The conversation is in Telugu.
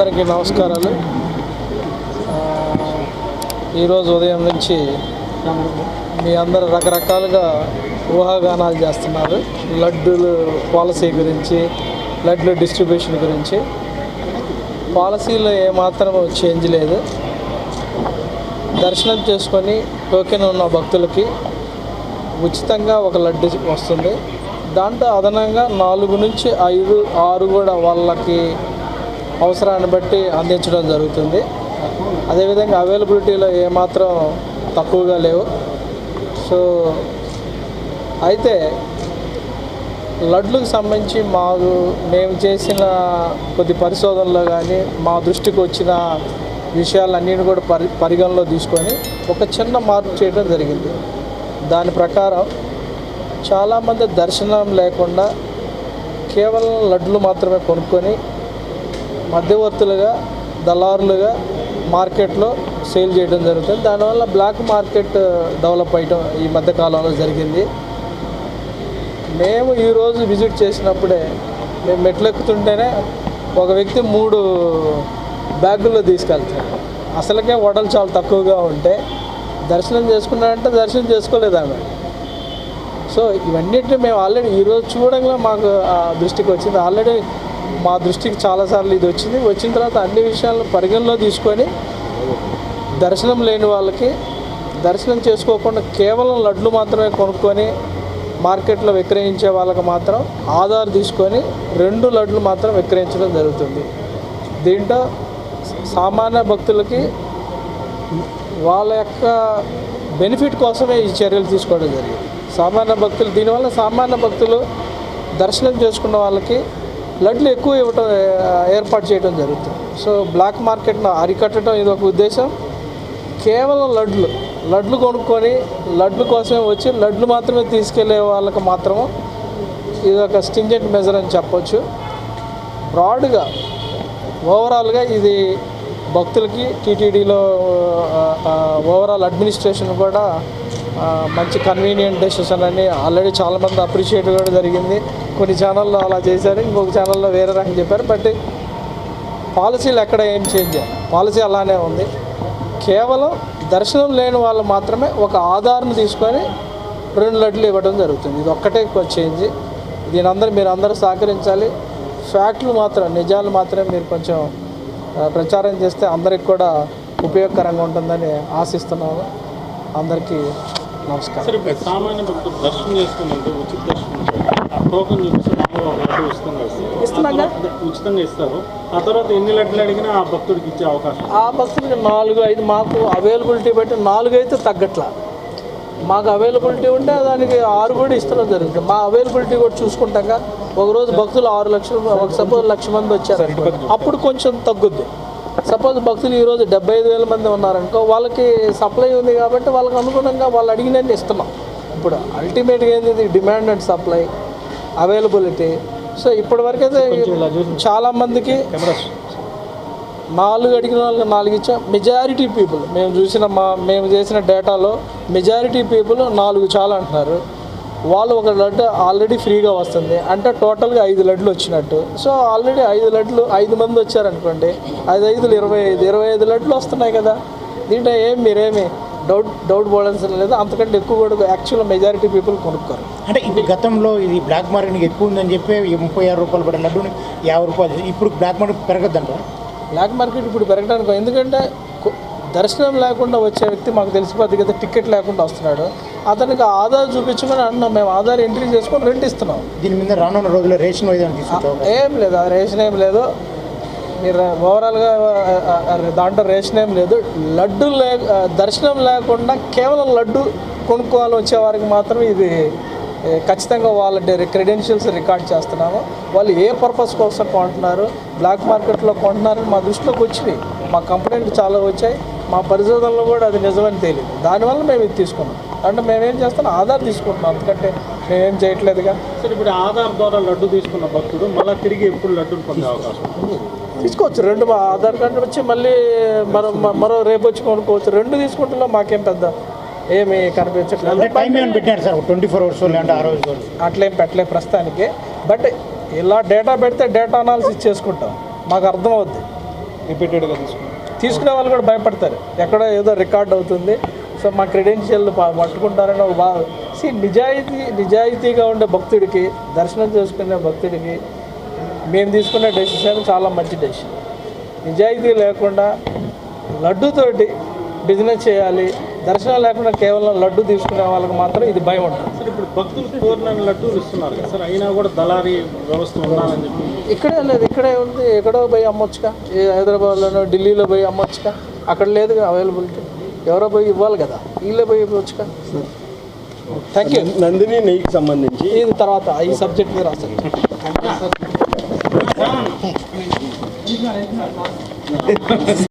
అందరికీ నమస్కారాలు. ఈరోజు ఉదయం నుంచి మీ అందరు రకరకాలుగా ఊహాగానాలు చేస్తున్నారు. లడ్డూలు పాలసీ గురించి, లడ్లు డిస్ట్రిబ్యూషన్ గురించి. పాలసీలో ఏమాత్రం చేంజ్ లేదు. దర్శనం చేసుకొని టోకెన్ ఉన్న భక్తులకి ఉచితంగా ఒక లడ్డు వస్తుంది. దాంట్లో అదనంగా 4 నుంచి 5, 6 కూడా వాళ్ళకి అవసరాన్ని బట్టి అందించడం జరుగుతుంది. అదేవిధంగా అవైలబిలిటీలో ఏమాత్రం తక్కువగా లేవు. సో అయితే లడ్లకు సంబంధించి మేము చేసిన కొద్ది పరిశోధనలో కానీ మా దృష్టికి వచ్చిన విషయాలన్నిటిని కూడా పరిగణలో తీసుకొని ఒక చిన్న మార్పు చేయడం జరిగింది. దాని ప్రకారం చాలామంది దర్శనం లేకుండా కేవలం లడ్లు మాత్రమే కొనుక్కొని మధ్యవర్తులుగా, దళారులుగా మార్కెట్లో సేల్ చేయడం జరుగుతుంది. దానివల్ల బ్లాక్ మార్కెట్ డెవలప్ అయ్యడం ఈ మధ్యకాలంలో జరిగింది. మేము ఈరోజు విజిట్ చేసినప్పుడే మేము మెట్లెక్కుతుంటేనే ఒక వ్యక్తి 3 బ్యాగుల్లో తీసుకెళ్తాడు. అసలుకే వడలు చాలా తక్కువగా ఉంటే దర్శనం చేసుకున్నాడంటే దర్శనం చేసుకోలేదు ఆమె. సో ఇవన్నిటిని మేము ఆల్రెడీ ఈరోజు చూడంగా మాకు దృష్టికి వచ్చింది. ఆల్రెడీ మా దృష్టికి చాలాసార్లు ఇది వచ్చిన తర్వాత అన్ని విషయాలను పరిగణలో తీసుకొని దర్శనం లేని వాళ్ళకి దర్శనం చేసుకోకుండా కేవలం లడ్లు మాత్రమే కొనుక్కొని మార్కెట్లో విక్రయించే వాళ్ళకి మాత్రం ఆధార్ తీసుకొని 2 లడ్లు మాత్రం విక్రయించడం జరుగుతుంది. దీంట్లో సామాన్య భక్తులకి వాళ్ళ యొక్క బెనిఫిట్ కోసమే ఈ చర్యలు తీసుకోవడం జరిగింది. దీనివల్ల సామాన్య భక్తులు దర్శనం చేసుకున్న వాళ్ళకి లడ్లు ఎక్కువ ఇవ్వటం ఏర్పాటు చేయడం జరుగుతుంది. సో బ్లాక్ మార్కెట్ను అరికట్టడం ఇది ఒక ఉద్దేశం. కేవలం లడ్లు కొనుక్కొని లడ్లు కోసమే వచ్చి లడ్లు మాత్రమే తీసుకెళ్లే వాళ్ళకి మాత్రము ఇది ఒక స్టింజెంట్ మెజర్ అని చెప్పొచ్చు. బ్రాడ్గా ఓవరాల్గా ఇది భక్తులకి టీటీడీలో ఓవరాల్ అడ్మినిస్ట్రేషన్ కూడా మంచి కన్వీనియంట్ డెసిషన్ అని ఆల్రెడీ చాలామంది అప్రిషియేట్ కూడా జరిగింది. కొన్ని ఛానల్లో అలా చేశారు, ఇంకొక ఛానల్లో వేరే రకం చెప్పారు. బట్ పాలసీలు ఎక్కడ ఏం చేంజ్ చేయాలి, పాలసీ అలానే ఉంది. కేవలం దర్శనం లేని వాళ్ళు మాత్రమే ఒక ఆధార్ని తీసుకొని 2 లడ్లు ఇవ్వడం జరుగుతుంది. ఇది ఒక్కటే చేంజ్. మీరు అందరూ సహకరించాలి. ఫ్యాక్ట్లు మాత్రం, నిజాలు మాత్రమే మీరు కొంచెం ప్రచారం చేస్తే అందరికి కూడా ఉపయోగకరంగా ఉంటుందని ఆశిస్తున్నాము. అందరికీ నమస్కారం. సరే, సామాన్య భక్తులు దర్శనం చేసుకున్నంటే ఉచిత దర్శనం టోకన్ ఉచితంగా ఇస్తారు. ఆ తర్వాత ఎన్ని లడ్లు అడిగినా ఆ భక్తుడికి ఇచ్చే అవకాశం, ఆ భక్తుడికి 4, 5 మాకు అవైలబిలిటీ బట్టి 4 అయితే తగ్గట్లా. మాకు అవైలబిలిటీ ఉంటే దానికి 6 కూడా ఇస్తడం జరుగుతుంది. మా అవైలబిలిటీ కూడా చూసుకుంటాక ఒకరోజు భక్తులు 6 లక్షలు, సపోజ్ 1,00,000 మంది వచ్చారు, అప్పుడు కొంచెం తగ్గుద్ది. సపోజ్ భక్తులు ఈరోజు 75,000 మంది ఉన్నారనుకో, వాళ్ళకి సప్లై ఉంది కాబట్టి వాళ్ళకి అనుగుణంగా వాళ్ళు అడిగినన్ని ఇస్తున్నాం. ఇప్పుడు అల్టిమేట్గా ఏంది, demand and supply, availability. So ఇప్పటివరకు అయితే చాలామందికి 4 అడిగిన వాళ్ళకి 4 ఇచ్చాం. మెజారిటీ పీపుల్ మేము చేసిన డేటాలో మెజారిటీ పీపుల్ 4 చాలా అంటున్నారు. వాళ్ళు ఒక లడ్డు ఆల్రెడీ ఫ్రీగా వస్తుంది అంటే టోటల్గా 5 లడ్లు వచ్చినట్టు. సో ఆల్రెడీ 5 లడ్లు 5 మంది వచ్చారనుకోండి, 5 5 25 లడ్లు వస్తున్నాయి కదా. దీంట్లో మీరేమి డౌట్ పడాల్సిన లేదు. అంతకంటే ఎక్కువ కూడా యాక్చువల్ మెజారిటీ పీపుల్ కొనుక్కోరు. అంటే ఇప్పుడు గతంలో ఇది బ్లాక్ మార్కెట్ ఎక్కువ ఉందని చెప్పి 36 రూపాయలు పడే లడ్డుని 50 రూపాయలు, ఇప్పుడు బ్లాక్ మార్కెట్ పెరగద్దంట. బ్లాక్ మార్కెట్ ఇప్పుడు పెరగడానికి ఎందుకంటే దర్శనం లేకుండా వచ్చే వ్యక్తి మాకు తెలిసిపోద్ది కదా, టికెట్ లేకుండా వస్తున్నాడు, అతనికి ఆధార్ చూపించమని అంటున్నాం. మేము ఆధార్ ఎంట్రీ చేసుకొని రెంట్ ఇస్తున్నాం. దీని మీద రానున్న రోజుల్లో రేషన్ తీసుకుంటాం. ఏం లేదు, ఆ రేషన్ ఏం లేదు. మీరు ఓవరాల్గా దాంట్లో రేషన్ ఏం లేదు. దర్శనం లేకుండా కేవలం లడ్డు కొనుక్కోవాలి వచ్చేవారికి మాత్రం ఇది ఖచ్చితంగా వాళ్ళ క్రెడెన్షియల్స్ రికార్డ్ చేస్తున్నాము. వాళ్ళు ఏ పర్పస్ కోసం కొంటున్నారు, బ్లాక్ మార్కెట్లో కొంటున్నారని మా దృష్టిలోకి వచ్చినాయి. మా కంప్లైంట్ చాలా వచ్చాయి. మా పరిశోధనలో కూడా అది నిజమని తేలింది. దానివల్ల మేము ఇది తీసుకున్నాం. అంటే మేమేం చేస్తాం, ఆధార్ తీసుకుంటున్నాం, అందుకంటే మేమేం చేయట్లేదుగా. సరే, ఇప్పుడు ఆధార్ ద్వారా లడ్డు తీసుకున్న భక్తుడు మళ్ళీ తిరిగి ఎప్పుడు లడ్డూని పొందే అవకాశం తీసుకోవచ్చు. 2 ఆధార్ కార్డు వచ్చి మళ్ళీ మరో రేపు వచ్చి కొనుక్కోవచ్చు. 2 తీసుకుంటున్నాం. మాకేం పెద్ద ఏమి కనిపించట్లేదు. పెట్టారు సార్ 24 అవర్స్ అంటే ఆ రోజు అట్లేం పెట్టలేదు ప్రస్తుతానికి. బట్ ఇలా డేటా పెడితే డేటా అనాలిసిస్ చేసుకుంటాం, మాకు అర్థమవుద్ది. రిపీటెడ్గా తీసుకునే వాళ్ళు కూడా భయపడతారు, ఎక్కడో ఏదో రికార్డ్ అవుతుంది, సో మా క్రెడెన్షియల్ పట్టుకుంటారని ఒక బాధ. నిజాయితీగా ఉండే భక్తుడికి, దర్శనం చేసుకునే భక్తుడికి మేము తీసుకునే డెసిషన్ చాలా మంచి డెసిషన్. నిజాయితీ లేకుండా లడ్డుతోటి బిజినెస్ చేయాలి, దర్శనం లేకుండా కేవలం లడ్డు తీసుకునే వాళ్ళకి మాత్రం ఇది భయం ఉంటుంది. సార్ ఇప్పుడు భక్తులు కోరిన లడ్డూలు ఇస్తున్నారు కదా సార్, అయినా కూడా దళారీ వ్యవస్థ ఉండాలని చెప్పి ఇక్కడే లేదు, ఇక్కడే ఉంది, ఎక్కడో పోయి అమ్మొచ్చుగా, హైదరాబాద్లోనో ఢిల్లీలో పోయి అమ్మొచ్చుగా, అక్కడ లేదుగా అవైలబిలిటీ, ఎవరో పోయి ఇవ్వాలి కదా, వీళ్ళే పోయి ఇవ్వచ్చుగా. Thank you. నందిని నెయ్యికి సంబంధించి ఇది తర్వాత ఈ సబ్జెక్ట్ మీద రాస్తారు.